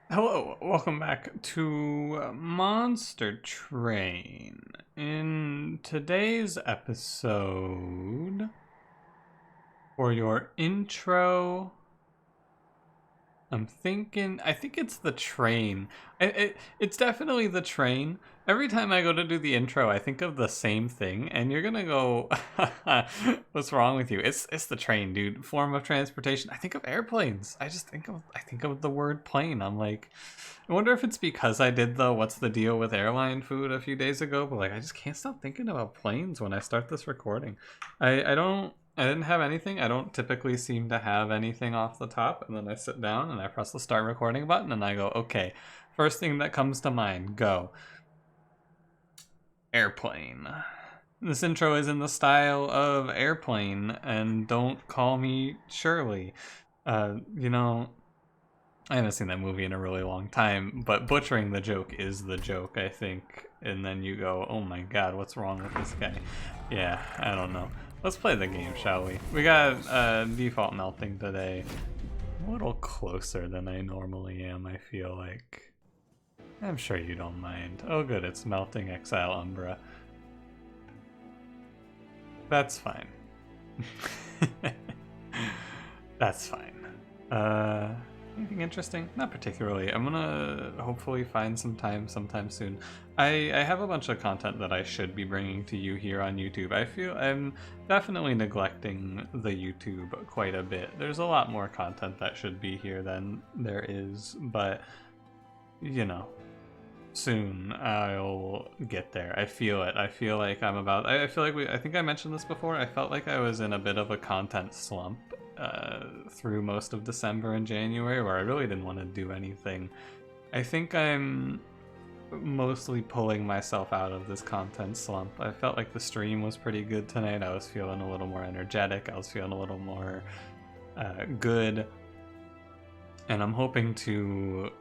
Hello, welcome back to Monster Train. In today's episode, for your intro, I think it's the train. It's definitely the train. Every time I go to do the intro, I think of the same thing, and you're gonna go, "What's wrong with you?" It's the train, dude. Form of transportation. I think of airplanes. I think of the word plane. I'm like, I wonder if it's because I did the "What's the deal with airline food" a few days ago, but like I just can't stop thinking about planes when I start this recording. I didn't have anything. I don't typically seem to have anything off the top, and then I sit down and I press the start recording button and I go, okay, first thing that comes to mind, go. Airplane. This intro is in the style of Airplane, and don't call me Shirley. You know, I haven't seen that movie in a really long time, but butchering the joke is the joke, I think. And then you go, oh my god, what's wrong with this guy? Yeah, I don't know. Let's play the game, shall we? We got default melting today. A little closer than I normally am, I feel like. I'm sure you don't mind. Oh good, it's melting Exile Umbra. That's fine. That's fine. Anything interesting? Not particularly. I'm gonna hopefully find some time sometime soon. I have a bunch of content that I should be bringing to you here on YouTube. I feel I'm definitely neglecting the YouTube quite a bit. There's a lot more content that should be here than there is, but you know, soon I'll get there. I feel it. I feel like I'm about. I feel like I think I mentioned this before. I felt like I was in a bit of a content slump through most of December and January, where I really didn't want to do anything. I think I'm mostly pulling myself out of this content slump. I felt like the stream was pretty good tonight. I was feeling a little more energetic. I was feeling a little more good, and I'm hoping to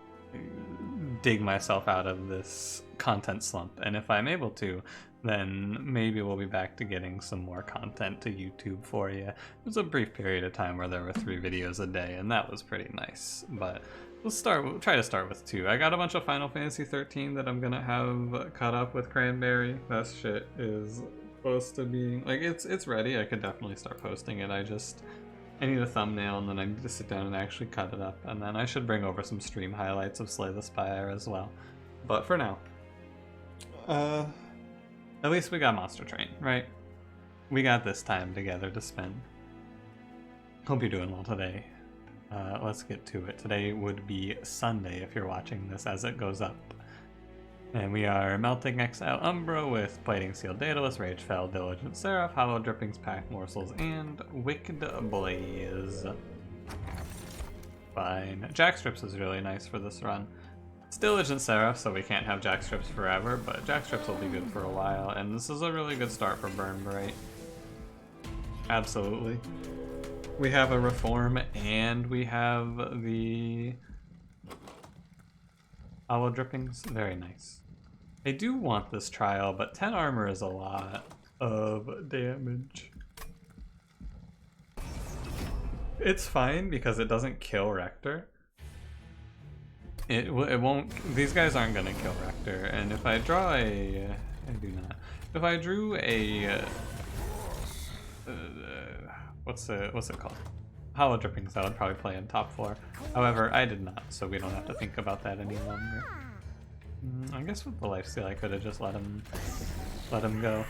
dig myself out of this content slump, and if I'm able to, then maybe we'll be back to getting some more content to YouTube for you. It was a brief period of time where there were 3 videos a day, and that was pretty nice, but we'll try to start with 2. I got a bunch of Final Fantasy 13 that I'm gonna have cut up with Cranberry. That shit is close to being, like, it's ready. I could definitely start posting it. I need a thumbnail, and then I need to sit down and actually cut it up, and then I should bring over some stream highlights of Slay the Spire as well. But for now, at least we got Monster Train, right? We got this time together to spend. Hope you're doing well today. Let's get to it. Today would be Sunday if you're watching this as it goes up. And we are Melting Exile Umbra with Plating Sealed Daedalus, Ragefell, Diligent Seraph, Hollow Drippings, Pack Morsels, and Wicked Blaze. Fine. Jackstrips is really nice for this run. It's Diligent Seraph, so we can't have Jackstrips forever, but Jackstrips will be good for a while, and this is a really good start for Burn Bright. Absolutely. We have a Reform, and we have the Hollow Drippings. Very nice. I do want this trial, but 10 armor is a lot of damage. It's fine because it doesn't kill Rector. It won't. These guys aren't gonna kill Rector, and if I draw a, I do not. If I drew a, what's it called? Hollow Drippings, I would probably play in top 4. However, I did not, so we don't have to think about that any longer. I guess with the lifesteal, I could have just let him go.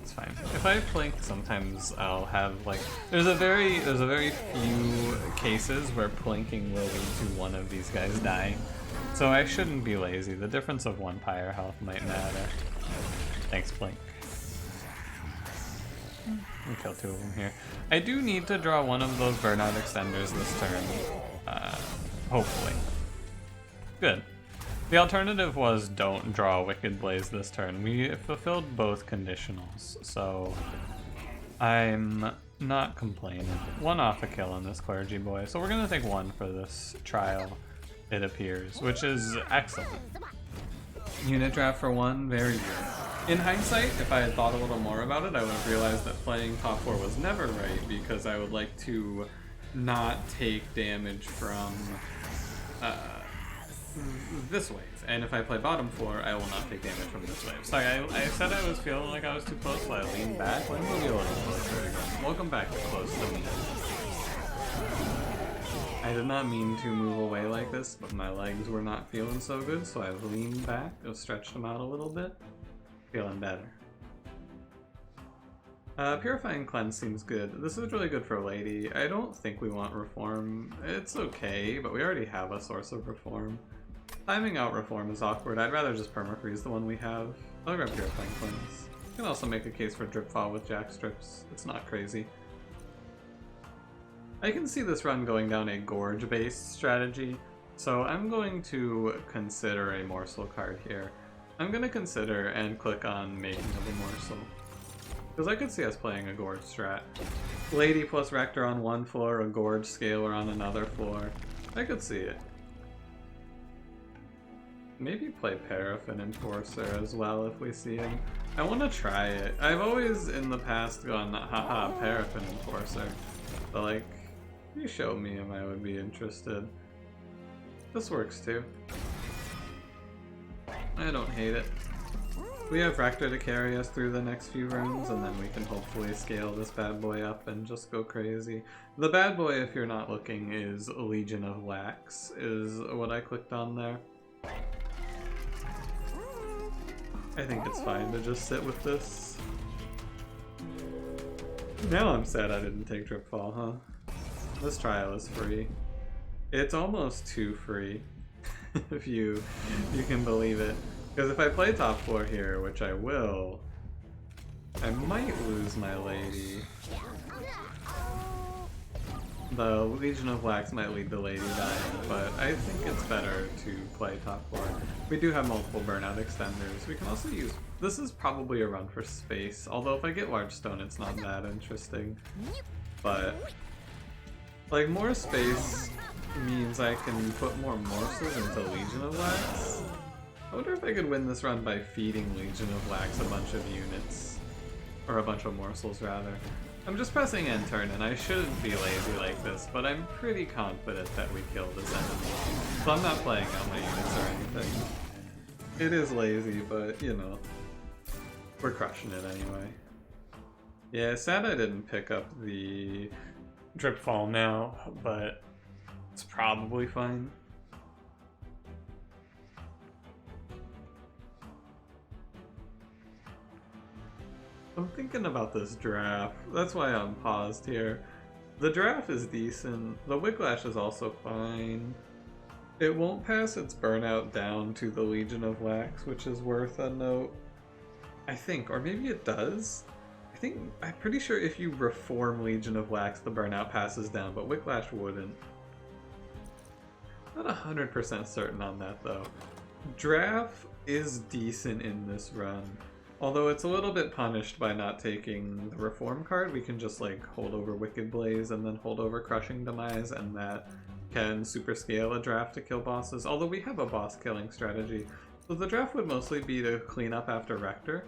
It's fine. If I plink, sometimes I'll have like there's a very few cases where plinking will lead to one of these guys dying, so I shouldn't be lazy. The difference of 1 pyre health might matter. Thanks, Plink. We kill 2 of them here. I do need to draw one of those burnout extenders this turn. Hopefully. Good. The alternative was don't draw Wicked Blaze this turn. We fulfilled both conditionals, so I'm not complaining. 1 off a kill on this Clergy Boy, so we're gonna take 1 for this trial, it appears, which is excellent. Unit draft for 1, very good. In hindsight, if I had thought a little more about it, I would have realized that playing top 4 was never right, because I would like to not take damage from this wave, and if I play bottom 4, I will not take damage from this wave. Sorry, I said I was feeling like I was too close, so I leaned back. Let me move you a little closer again. Welcome back to close to me. I did not mean to move away like this, but my legs were not feeling so good, so I've leaned back, I've stretched them out a little bit. Feeling better. Purifying Cleanse seems good. This is really good for Lady. I don't think we want Reform. It's okay, but we already have a source of Reform. Timing out Reform is awkward. I'd rather just permafreeze the one we have. I'll grab Purifying Cleanse. You can also make a case for Drip Fall with Jack Strips. It's not crazy. I can see this run going down a Gorge-based strategy, so I'm going to consider a Morsel card here. I'm going to consider and click on Making of a Morsel. Because I could see us playing a Gorge strat. Lady plus Rector on one floor, a Gorge Scaler on another floor. I could see it. Maybe play Paraffin Enforcer as well if we see him. I want to try it. I've always in the past gone, haha, Paraffin Enforcer. But like, if you showed me him, I would be interested. This works too. I don't hate it. We have Rector to carry us through the next few runs, and then we can hopefully scale this bad boy up and just go crazy. The bad boy, if you're not looking, is Legion of Wax, is what I clicked on there. I think it's fine to just sit with this. Now I'm sad I didn't take Drip Fall, huh? This trial is free. It's almost too free, if you can believe it. Because if I play top 4 here, which I will, I might lose my Lady. The Legion of Wax might lead the Lady dying, but I think it's better to play top 4. We do have multiple burnout extenders. We can also use... This is probably a run for space, although if I get Large Stone it's not that interesting. But, like, more space means I can put more morsels into Legion of Wax. I wonder if I could win this run by feeding Legion of Wax a bunch of units. Or a bunch of morsels, rather. I'm just pressing end turn, and I shouldn't be lazy like this, but I'm pretty confident that we kill this enemy. So I'm not playing out my units or anything. It is lazy, but, you know, we're crushing it anyway. Yeah, sad I didn't pick up the Drip Fall now, but it's probably fine. I'm thinking about this draft. That's why I'm paused here. The draft is decent. The Whiplash is also fine. It won't pass its burnout down to the Legion of Wax, which is worth a note. I think, or maybe it does? I'm pretty sure if you reform Legion of Wax, the burnout passes down, but Whiplash wouldn't. Not 100% certain on that though. Draft is decent in this run. Although it's a little bit punished by not taking the Reform card. We can just like hold over Wicked Blaze and then hold over Crushing Demise, and that can super scale a draft to kill bosses. Although we have a boss killing strategy. So the draft would mostly be to clean up after Rector.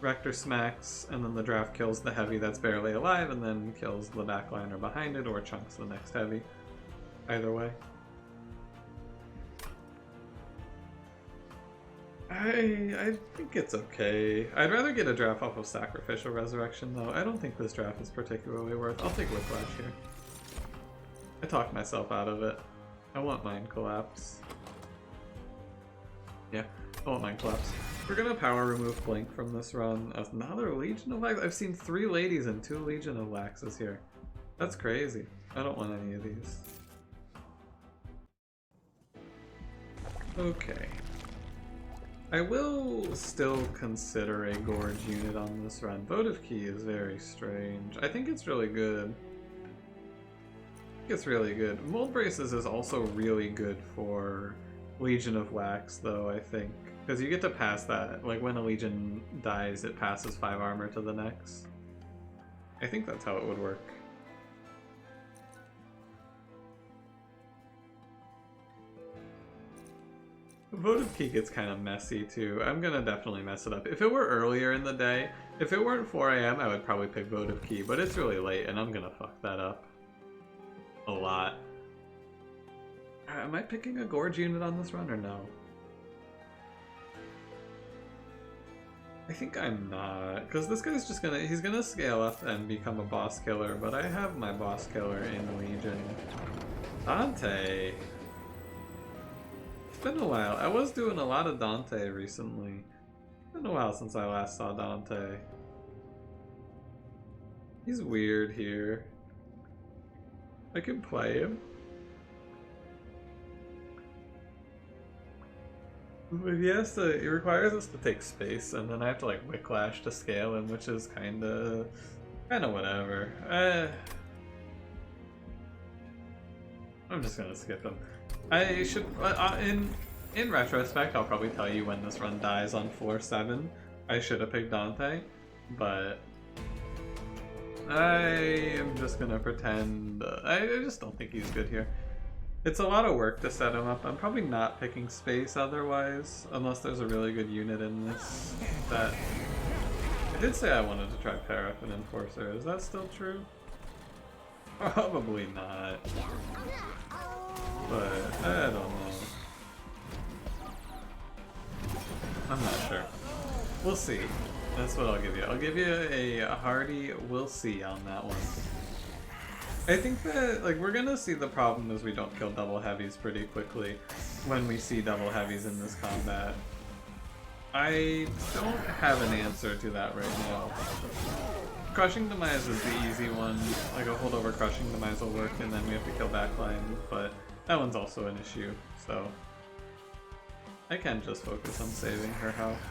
Rector smacks, and then the draft kills the heavy that's barely alive, and then kills the backliner behind it, or chunks the next heavy. Either way. I think it's okay. I'd rather get a draft off of Sacrificial Resurrection, though. I don't think this draft is particularly worth. I'll take Whiplash here. I talked myself out of it. I want Mind Collapse. Yeah, I want Mind Collapse. We're gonna power remove Blink from this run. Another Legion of Wax? I've seen 3 ladies and 2 Legion of Waxes here. That's crazy. I don't want any of these. Okay. I will still consider a Gorge unit on this run. Votive Key is very strange. I think it's really good. It's really good. Mold Braces is also really good for Legion of Wax, though, I think. Because you get to pass that. Like, when a Legion dies, it passes 5 armor to the next. I think that's how it would work. Votive Key gets kind of messy too. I'm gonna definitely mess it up. If it were earlier in the day, if it weren't 4 AM, I would probably pick Votive Key, but it's really late and I'm gonna fuck that up a lot. Am I picking a Gorge unit on this run or no? I think I'm not, because this guy's just he's gonna scale up and become a boss killer, but I have my boss killer in Legion. Dante! It's been a while. I was doing a lot of Dante recently. It's been a while since I last saw Dante. He's weird here. I can play him. But it requires us to take space, and then I have to like Wicklash to scale him, which is kinda whatever. I'm just gonna skip him. I should, in retrospect, I'll probably tell you when this run dies on floor 7. I should have picked Dante, but I am just gonna pretend. I just don't think he's good here. It's a lot of work to set him up. I'm probably not picking space otherwise, unless there's a really good unit in this. That I did say I wanted to try Paraffin Enforcer. Is that still true? Probably not. But I don't know. I'm not sure. We'll see. That's what I'll give you. I'll give you a hearty we'll see on that one. I think that, like, we're gonna see the problem is we don't kill double heavies pretty quickly when we see double heavies in this combat. I don't have an answer to that right now. Crushing Demise is the easy one. Like, a holdover Crushing Demise will work, and then we have to kill backline, but that one's also an issue, so I can just focus on saving her health.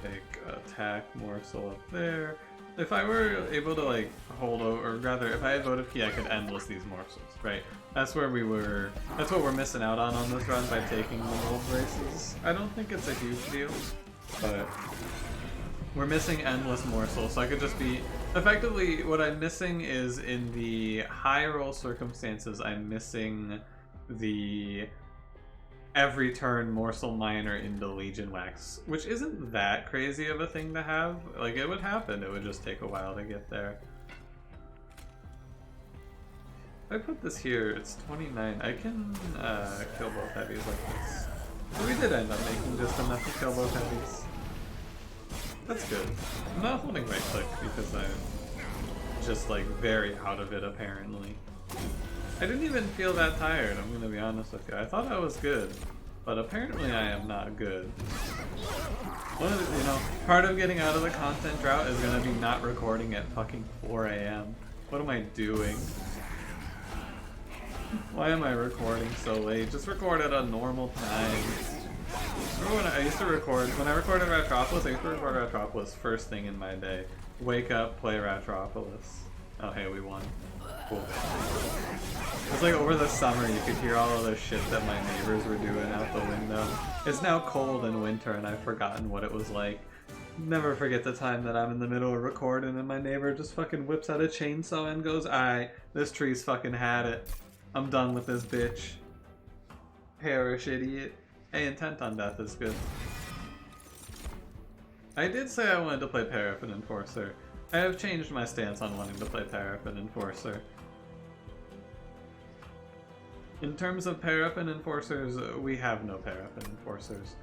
Take attack morsel up there. If I were able to like hold over, or rather, if I had votive key, I could endless these morsels, right? That's where we were. That's what we're missing out on this run by taking the mold braces. I don't think it's a huge deal, but we're missing endless morsels. So I could just be effectively what I'm missing is in the high roll circumstances. I'm missing the every turn morsel miner into Legion Wax, which isn't that crazy of a thing to have. Like, it would happen, it would just take a while to get there. If I put this here, it's 29. I can kill both heavies like this. So we did end up making just enough to kill both heavies. That's good. I'm not holding right click because I'm just like very out of it apparently. I didn't even feel that tired, I'm gonna be honest with you. I thought I was good, but apparently I am not good. One of the, you know, part of getting out of the content drought is gonna be not recording at fucking 4 AM. What am I doing? Why am I recording so late? Just record at a normal time. Remember when I used to record, when I recorded Ratropolis, I used to record Ratropolis first thing in my day. Wake up, play Ratropolis. Oh hey, we won. Cool. It's like over the summer you could hear all of the shit that my neighbors were doing out the window. It's now cold and winter and I've forgotten what it was like. Never forget the time that I'm in the middle of recording and my neighbor just fucking whips out a chainsaw and goes, "Aight, this tree's fucking had it. I'm done with this bitch." Perish, idiot. Hey, Intent on Death is good. I did say I wanted to play Paraffin Enforcer. I have changed my stance on wanting to play Paraffin Enforcer. In terms of Paraffin Enforcers, we have no Paraffin Enforcers.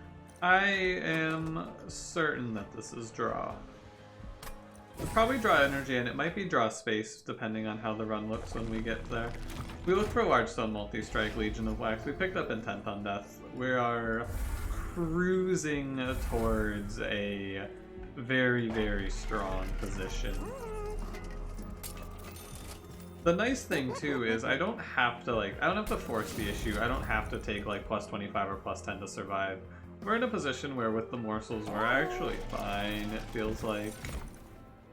I am certain that this is draw. We'll probably draw energy, and it might be draw space, depending on how the run looks when we get there. We look for Large Stone Multi-Strike, Legion of Wax. We picked up Intent on Death. We are cruising towards a very, very strong position. The nice thing too is I don't have to force the issue. I don't have to take like plus 25 or plus 10 to survive. We're in a position where with the morsels we're actually fine, it feels like.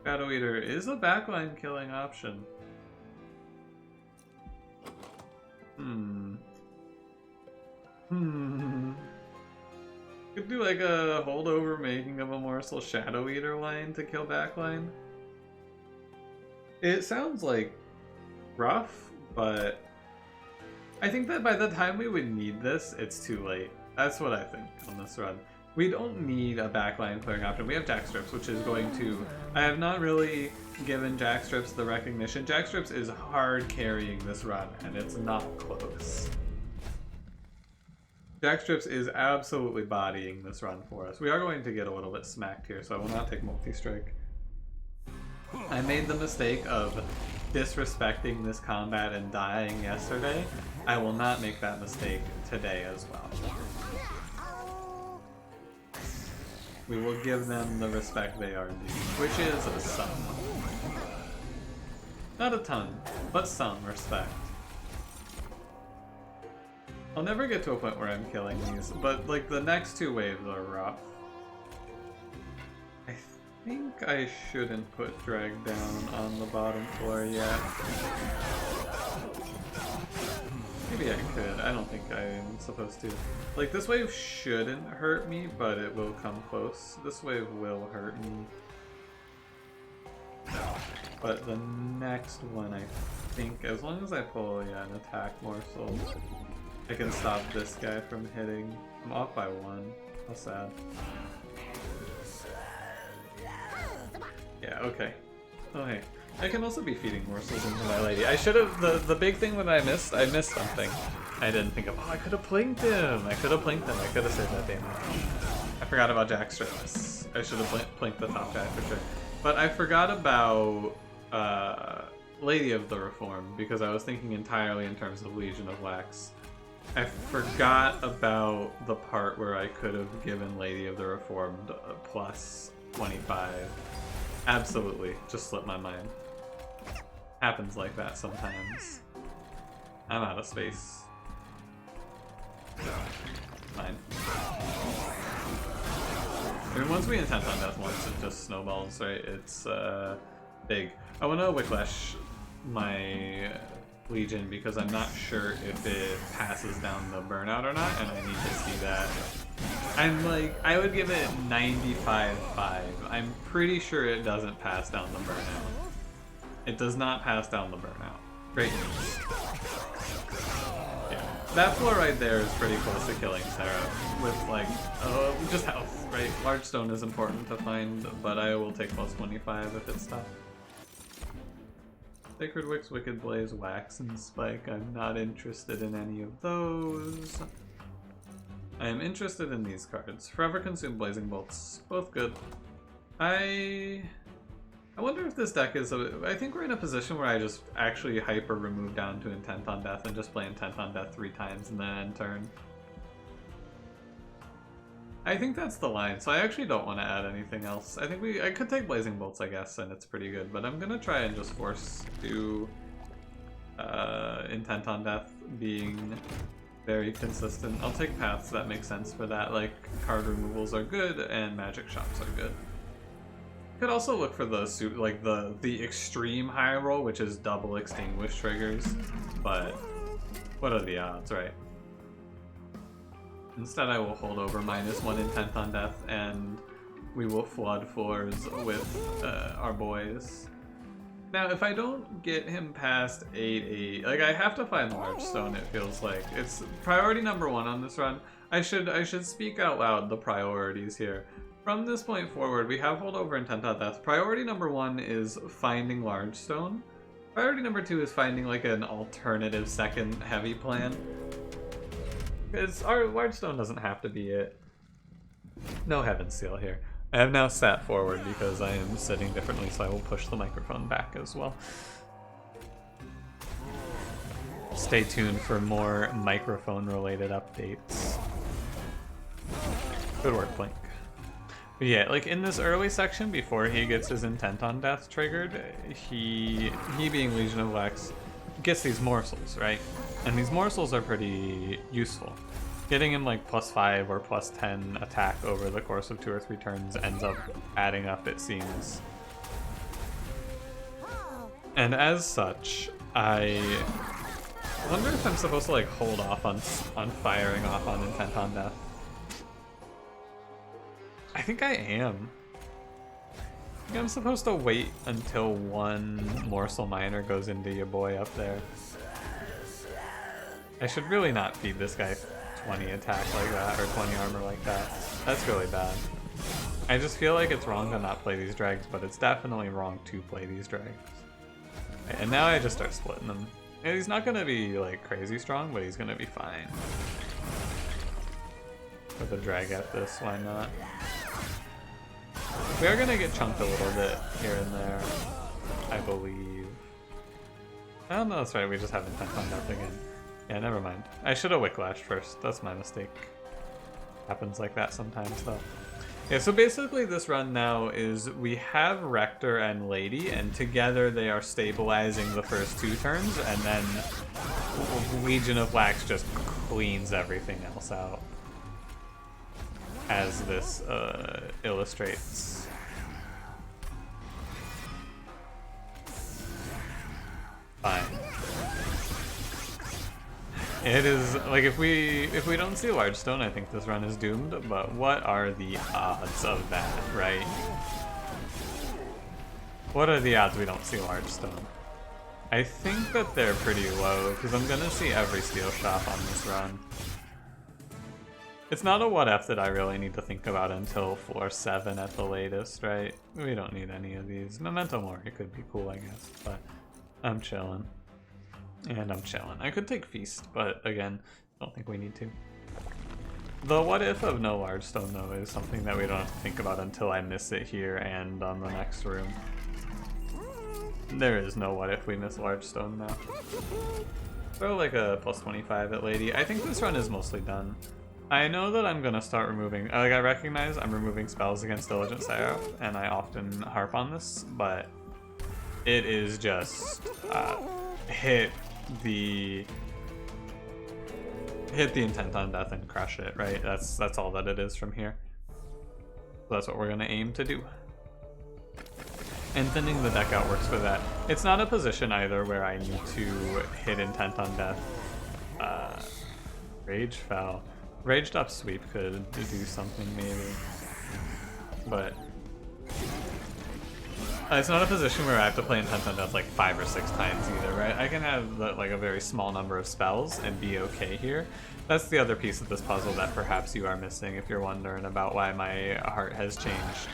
Shadow Eater is a backline killing option. Could do like a holdover making of a morsel Shadow Eater line to kill backline. It sounds like rough, but I think that by the time we would need this, it's too late. That's what I think on this run. We don't need a backline clearing option. We have Jackstrips, which is going to... I have not really given Jackstrips the recognition. Jackstrips is hard carrying this run, and it's not close. Jackstrips is absolutely bodying this run for us. We are going to get a little bit smacked here, so I will not take multi-strike. I made the mistake of disrespecting this combat and dying yesterday. I will not make that mistake today as well. We will give them the respect they are due, which is some. Not a ton, but some respect. I'll never get to a point where I'm killing these, but like the next two waves are rough. I think I shouldn't put drag down on the bottom floor yet. Maybe I could. I don't think I'm supposed to. Like, this wave shouldn't hurt me, but it will come close. This wave will hurt me. But the next one, I think, as long as I pull, an attack morsel, I can stop this guy from hitting. I'm off by one. How sad. Yeah, okay. Oh, hey. I can also be feeding morsels into my lady. I should have, the big thing that I missed something. I didn't think of, I could have plinked him. I could have plinked him. I could have saved that damage. I forgot about Jackstrips. I should have plinked the top guy for sure. But I forgot about Lady of the Reform because I was thinking entirely in terms of Legion of Wax. I forgot about the part where I could have given Lady of the Reformed a plus 25. Absolutely, just slipped my mind. Happens like that sometimes. I'm out of space. Fine. I mean, once we intent on death once, it just snowballs, right? It's big. I want to Wicklash my Legion because I'm not sure if it passes down the burnout or not, and I need to see that. I'm like, I would give it 95.5. I'm pretty sure it doesn't pass down the burnout. It does not pass down the burnout. Great news. Yeah, that floor right there is pretty close to killing Sarah with like, just health, right? Large stone is important to find, but I will take plus 25 if it's tough. Sacred Wicks, Wicked Blaze, Wax, and Spike. I'm not interested in any of those. I am interested in these cards. Forever Consume, Blazing Bolts. Both good. I wonder if this deck is... I think we're in a position where I just actually hyper remove down to Intent on Death and just play Intent on Death 3 times and then end turn. I think that's the line, so I actually don't want to add anything else. I think I could take Blazing Bolts, I guess, and it's pretty good, but I'm gonna try and just force to Intent on Death being very consistent. I'll take paths that make sense for that, like card removals are good and magic shops are good. Could also look for the suit, like the extreme high roll, which is double extinguish triggers, but what are the odds, right? Instead, I will hold over -1 Intent on Death, and we will flood floors with our boys. Now, if I don't get him past 8-8, like I have to find Large Stone. It feels like it's priority number 1 on this run. I should speak out loud the priorities here. From this point forward, we have holdover Intent on Death. Priority number 1 is finding Large Stone. Priority number 2 is finding like an alternative second heavy plan. Because our Large Stone doesn't have to be it. No Heaven's Seal here. I have now sat forward because I am sitting differently, so I will push the microphone back as well. Stay tuned for more microphone-related updates. Good work, Blink. But yeah, like in this early section, before he gets his Intent on Death triggered, he being Legion of Wax, gets these morsels, right? And these morsels are pretty useful. Getting him like +5 or +10 attack over the course of 2 or 3 turns ends up adding up, it seems. And as such, I wonder if I'm supposed to like hold off on firing off on Intent on Death. I think I am. I think I'm supposed to wait until 1 Morsel Miner goes into your boy up there. I should really not feed this guy 20 attack like that, or 20 armor like that. That's really bad. I just feel like it's wrong to not play these drags, but it's definitely wrong to play these drags. And now I just start splitting them. And he's not gonna be like crazy strong, but he's gonna be fine. With a drag at this, why not? We are gonna get chunked a little bit here and there, I believe. Oh no, that's right, we just have intent on death again. Yeah, never mind. I should have Wicklash first, that's my mistake. Happens like that sometimes though. Yeah, so basically this run now is we have Rector and Lady, and together they are stabilizing the first 2 turns, and then Legion of Wax just cleans everything else out. As this illustrates. Fine. It is like if we don't see Large Stone, I think this run is doomed, but what are the odds of that, right? What are the odds we don't see Large Stone? I think that they're pretty low, because I'm gonna see every steel shop on this run. It's not a what if that I really need to think about until floor 7 at the latest, right? We don't need any of these. Memento Mori could be cool, I guess, but I'm chilling. And I'm chilling. I could take Feast, but again, don't think we need to. The what if of no Large Stone, though, is something that we don't have to think about until I miss it here and on the next room. There is no what if we miss Large Stone now. Throw like a plus 25 at Lady. I think this run is mostly done. I know that I'm gonna start removing, like I recognize I'm removing spells against Diligent Seraph, and I often harp on this, but it is just hit the intent on death and crush it, right? That's all that it is from here. So that's what we're gonna aim to do. And thinning the deck out works for that. It's not a position either where I need to hit intent on death. Rage fell. Raged up sweep could do something maybe, but it's not a position where I have to play intent on death like 5 or 6 times either, right? I can have like a very small number of spells and be okay here. That's the other piece of this puzzle that perhaps you are missing if you're wondering about why my heart has changed.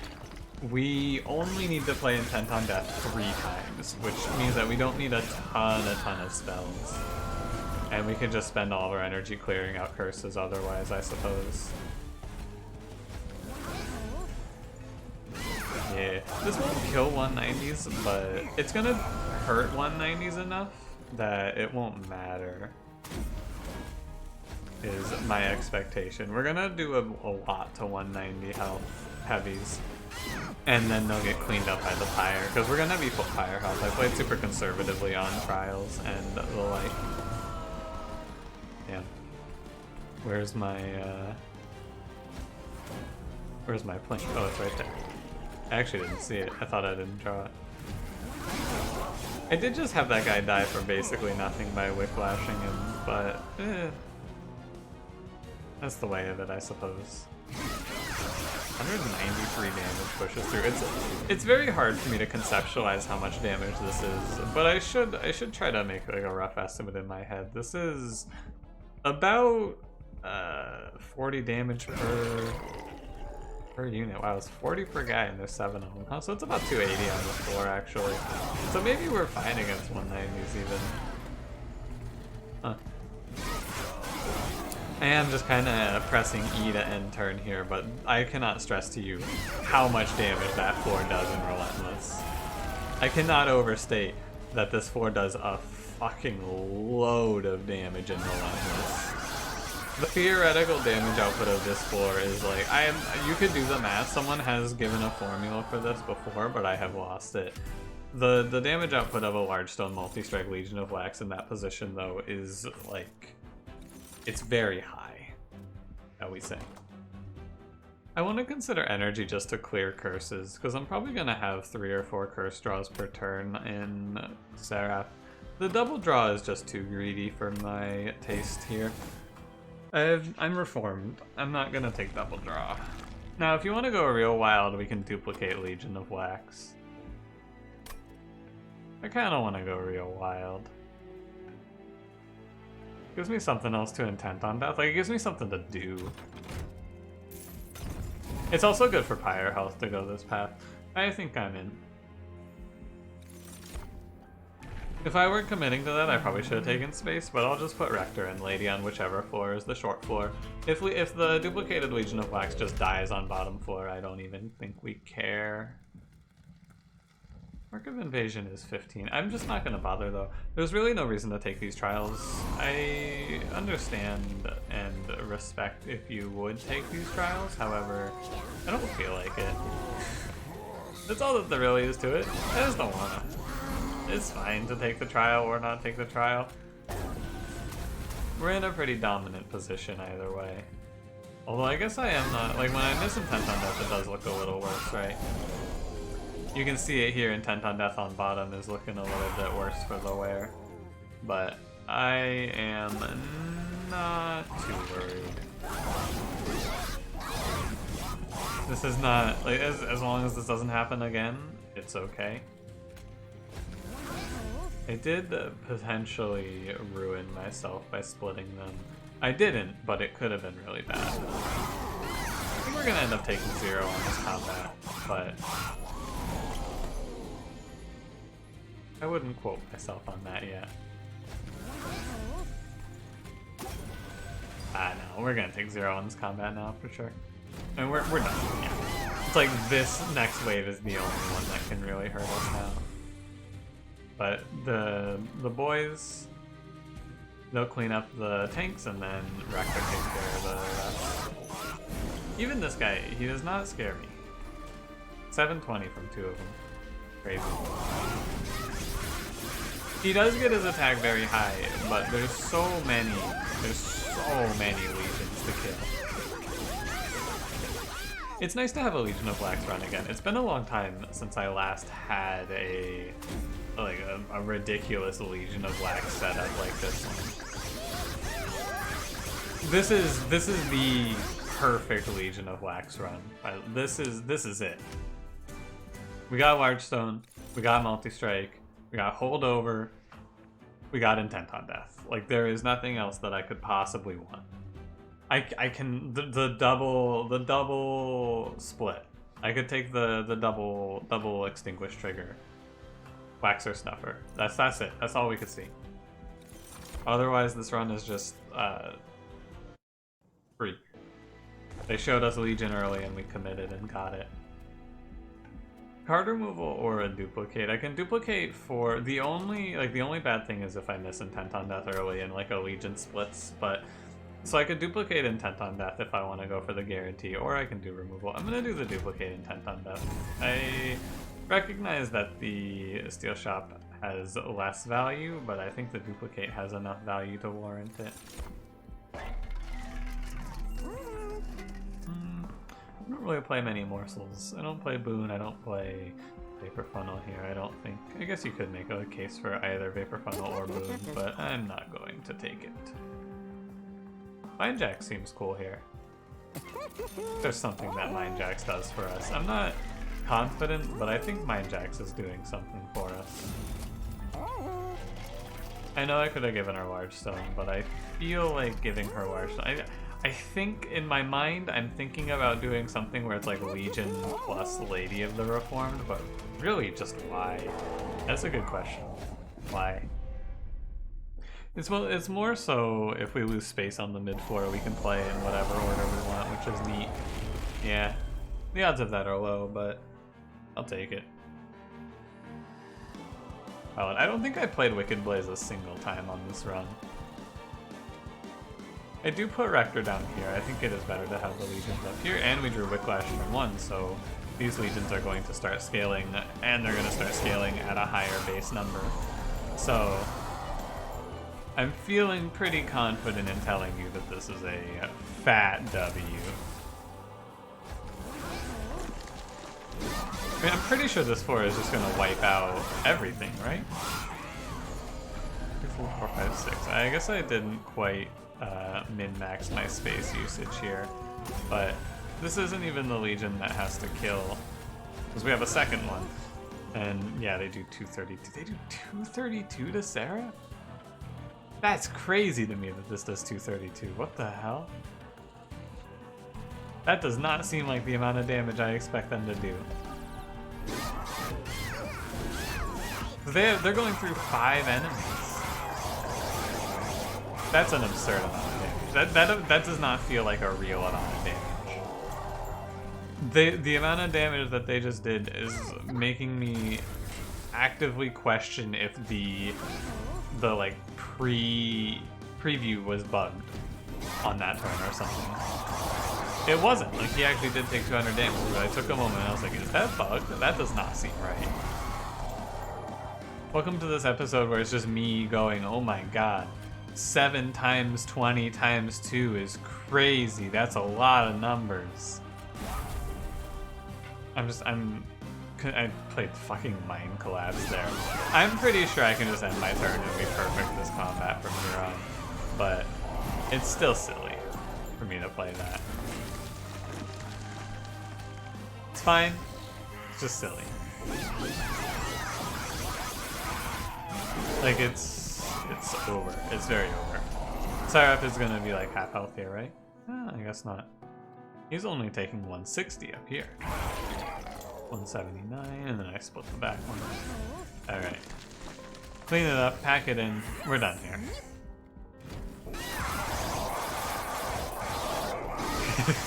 We only need to play intent on death 3 times, which means that we don't need a ton of spells. And we can just spend all of our energy clearing out curses otherwise, I suppose. Yeah, this won't kill 190s, but it's gonna hurt 190s enough that it won't matter, is my expectation. We're gonna do a lot to 190 health heavies, and then they'll get cleaned up by the pyre, because we're gonna be full pyre health. I played super conservatively on trials and the like. Yeah. Where's my plane? Oh, it's right there. I actually didn't see it. I thought I didn't draw it. I did just have that guy die for basically nothing by whiplashing him, but that's the way of it, I suppose. 193 damage pushes through. It's very hard for me to conceptualize how much damage this is, but I should try to make like a rough estimate in my head. This is about 40 damage per unit. Wow, it's 40 per guy and there's 7 of them. Huh? So it's about 280 on the floor actually. So maybe we're fine against 190s even. Huh. I am just kind of pressing E to end turn here, but I cannot stress to you how much damage that floor does in Relentless. I cannot overstate that this floor does a fucking load of damage in Relentless. The theoretical damage output of this floor is like, you could do the math. Someone has given a formula for this before, but I have lost it. The damage output of a Large Stone multi-strike Legion of Wax in that position though is like, it's very high, shall we say. I want to consider energy just to clear curses, because I'm probably going to have 3 or 4 curse draws per turn in Seraph. The double draw is just too greedy for my taste here. I'm reformed. I'm not gonna take double draw. Now, if you want to go real wild, we can duplicate Legion of Wax. I kind of want to go real wild. Gives me something else to intent on death. Like, it gives me something to do. It's also good for Pyre health to go this path. I think I'm in. If I weren't committing to that, I probably should have taken space, but I'll just put Rector and Lady on whichever floor is the short floor. If the duplicated Legion of Wax just dies on bottom floor, I don't even think we care. Mark of Invasion is 15. I'm just not going to bother, though. There's really no reason to take these trials. I understand and respect if you would take these trials, however, I don't feel like it. That's all that there really is to it. I just don't want to. It's fine to take the trial or not take the trial. We're in a pretty dominant position either way. Although I guess I am not, like when I miss Intent on Death, it does look a little worse, right? You can see it here, Intent on Death on bottom is looking a little bit worse for the wear. But I am not too worried. This is not, like, as long as this doesn't happen again, it's okay. I did potentially ruin myself by splitting them. I didn't, but it could have been really bad. I think we're gonna end up taking 0 on this combat, but I wouldn't quote myself on that yet. No, we're gonna take 0 on this combat now for sure. And we're done. Yeah. It's like this next wave is the only one that can really hurt us now. But the boys, they'll clean up the tanks and then Rector takes care of the rest. Even this guy, he does not scare me. 720 from 2 of them. Crazy. He does get his attack very high, but there's so many legions to kill. It's nice to have a Legion of Wax run again. It's been a long time since I last had a ridiculous Legion of Wax setup like this one. This is the perfect Legion of Wax run. This is it. We got Large Stone, we got Multi-Strike, we got Holdover, we got Intent on Death. Like, there is nothing else that I could possibly want. I can the double split. I could take the double extinguish trigger. Waxer Snuffer. That's it. That's all we could see. Otherwise, this run is just free. They showed us Legion early and we committed and got it. Card removal or a duplicate. I can duplicate for the only bad thing is if I miss Intent on Death early and like a Legion splits, but so I could duplicate Intent on Death if I want to go for the guarantee, or I can do removal. I'm gonna do the duplicate Intent on Death. I recognize that the Steel Shop has less value, but I think the duplicate has enough value to warrant it. I don't really play many morsels. I don't play Boon, I don't play Vapor Funnel here, I don't think. I guess you could make a case for either Vapor Funnel or Boon, but I'm not going to take it. Mindjax seems cool here. There's something that Mindjax does for us. I'm not confident, but I think Mindjax is doing something for us. I know I could have given her Large Stone, but I feel like giving her Large Stone. I think in my mind, I'm thinking about doing something where it's like Legion plus Lady of the Reformed, but really just why? That's a good question. Why? It's more so if we lose space on the mid floor, we can play in whatever order we want, which is neat. Yeah, the odds of that are low, but I'll take it. Well, I don't think I played Wicked Blaze a single time on this run. I do put Rector down here. I think it is better to have the Legions up here, and we drew Wicklash for 1, so these Legions are going to start scaling, and they're going to start scaling at a higher base number. So I'm feeling pretty confident in telling you that this is a fat W. I mean, I'm pretty sure this 4 is just going to wipe out everything, right? 2, 4, 4, 5, 6. I guess I didn't quite min-max my space usage here, but this isn't even the Legion that has to kill, because we have a second one. And yeah, they do 232. They do 232 to Sarah? That's crazy to me that this does 232. What the hell? That does not seem like the amount of damage I expect them to do. They're going through 5 enemies. That's an absurd amount of damage. That does not feel like a real amount of damage. The amount of damage that they just did is making me actively question if the like preview was bugged on that turn or something. It wasn't. Like, he actually did take 200 damage, but I took a moment and I was like, is that bugged? That does not seem right. Welcome to this episode where it's just me going, oh my god, 7 times 20 times 2 is crazy. That's a lot of numbers. I played fucking Mind Collapse there. I'm pretty sure I can just end my turn and be perfect this combat from here on, but it's still silly for me to play that. It's fine, it's just silly. Like, it's over. It's very over. Seraph is gonna be like half health here, right? I guess not. He's only taking 160 up here. 179, and then I split the back one. Alright. Clean it up, pack it in. We're done here.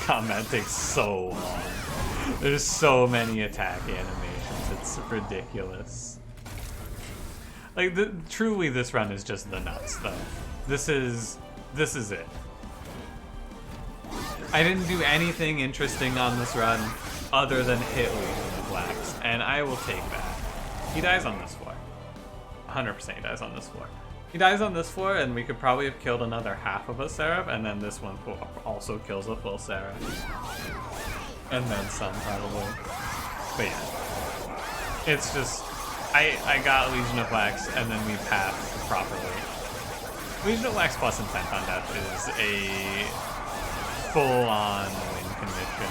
Combat takes so long. There's so many attack animations. It's ridiculous. Like, truly this run is just the nuts, though. This is it. I didn't do anything interesting on this run other than hit Legion of Wax, and I will take that. He dies on this floor. 100% he dies on this floor. He dies on this floor, and we could probably have killed another half of a Seraph, and then this one also kills a full Seraph. And then some, probably. But yeah. It's just... I got Legion of Wax, and then we passed properly. Legion of Wax plus Intent on Death is a full-on win condition.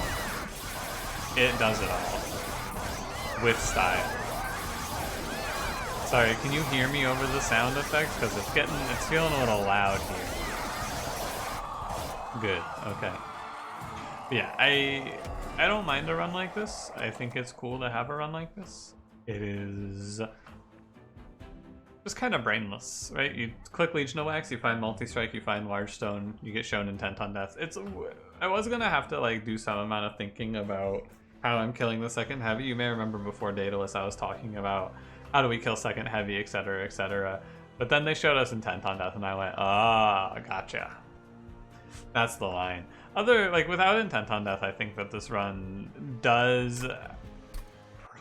It does it all. With style. Sorry, can you hear me over the sound effects? Because it's feeling a little loud here. Good, okay. But yeah, I don't mind a run like this. I think it's cool to have a run like this. It is just kind of brainless, right? You click Legion of Wax, you find Multi-Strike, you find Large Stone, you get shown Intent on Death. I was gonna have to like do some amount of thinking about how I'm killing the second heavy. You may remember before Daedalus I was talking about how do we kill second heavy, etc, etc. But then they showed us Intent on Death and I went, ah, gotcha. That's the line. Without Intent on Death, I think that this run does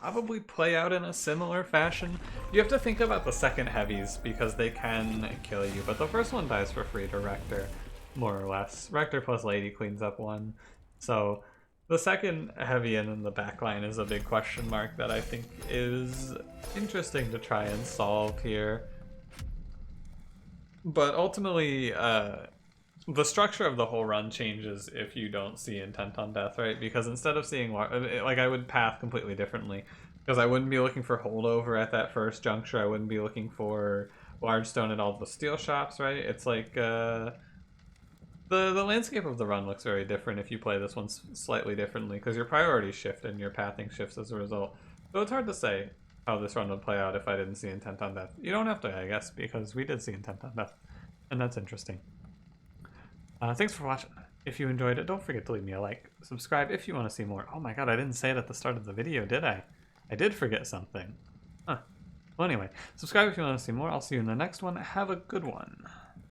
probably play out in a similar fashion. You have to think about the second heavies because they can kill you, but the first one dies for free to Rector, more or less. Rector plus Lady cleans up one. So the second heavy in the backline is a big question mark that I think is interesting to try and solve here. But ultimately, the structure of the whole run changes if you don't see Intent on Death, right? Because instead of seeing, like, I would path completely differently. Because I wouldn't be looking for holdover at that first juncture. I wouldn't be looking for Large Stone at all the steel shops, right? It's like, the landscape of the run looks very different if you play this one slightly differently, because your priorities shift and your pathing shifts as a result. So it's hard to say how this run would play out if I didn't see Intent on Death. You don't have to, I guess, because we did see Intent on Death. And that's interesting. Thanks for watching. If you enjoyed it, don't forget to leave me a like. Subscribe if you want to see more. Oh my god, I didn't say it at the start of the video, did I? I did forget something. Huh. Well, anyway, subscribe if you want to see more. I'll see you in the next one. Have a good one.